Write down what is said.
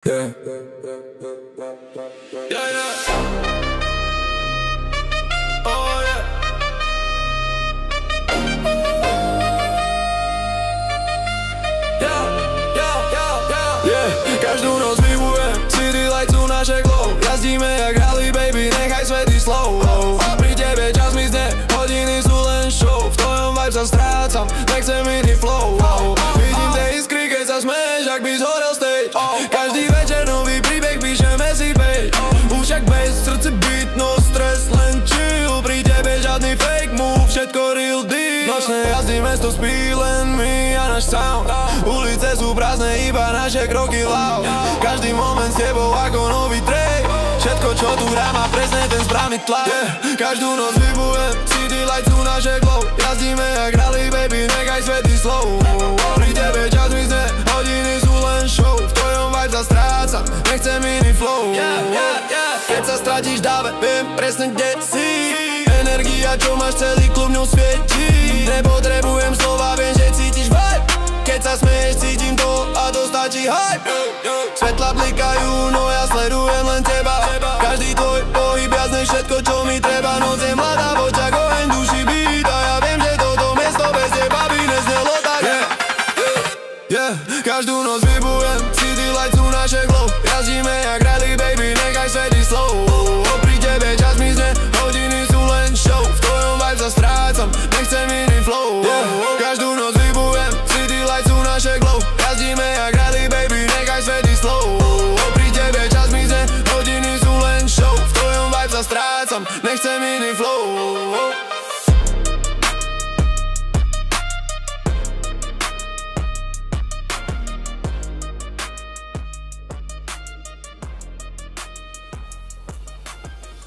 Yeah. Yeah, yeah. Oh, yeah. Každú noc vybujem, city lights sú naše glow. Jazdíme jak rally, baby, nechaj svety slow. Pri tebe čas mizne, hodiny sú len show. V tvojom vibe sa strácam, nechcem iný flow. Vidím tie iskry, keď sa smeješ, ak by zhorel stage. Každý večer nový príbeh, píšeme si page. Už jak bez srdce beat, no stres, len chill. Pri tebe žiadny fake move, všetko real deal. Nočné jazdy, mesto spí, len my a náš sound. Ulice sú prázdne, iba naše kroky loud. Každý moment s tebou ako nový track. Všetko čo tu hrá má presne ten správny tlak. Každú noc vybujem, city lights sú naše glow. Jazdíme jak rally, baby, nechaj svety slow. Pri tebe čas mizne, hodiny sú len show. V tvojom vibe sa strácam, nechcem iný flow. Keď sa stratíš dáve, viem presne kde si. Energia, čo máš, celý klub ňou svietí. Nepotrebujem slova, viem, že cítiš vibe. Keď sa smeješ, cítim to a to stačí hype. Svetla blikajú, no ja sledujem len teba. Každý tvoj pohyb, jasne všetko, čo mi treba. Noc je mladá, v očach oheň, duši beat. A ja viem, že toto mesto bez teba by neznelo tak. Každú noc vybujem, city lights sú naše glow. Jazdíme jak rally, baby, nechaj svety slow. Pri tebe čas mizne, hodiny sú len show. V tvojom vibe sa strácam, nechcem iný flow. Každú noc vybujem, city lights sú naše glow. Jazdíme jak rally, baby, nechaj svety slow. Pri tebe čas mizne, hodiny sú len show. V tvojom vibe sa strácam, nechcem iný flow.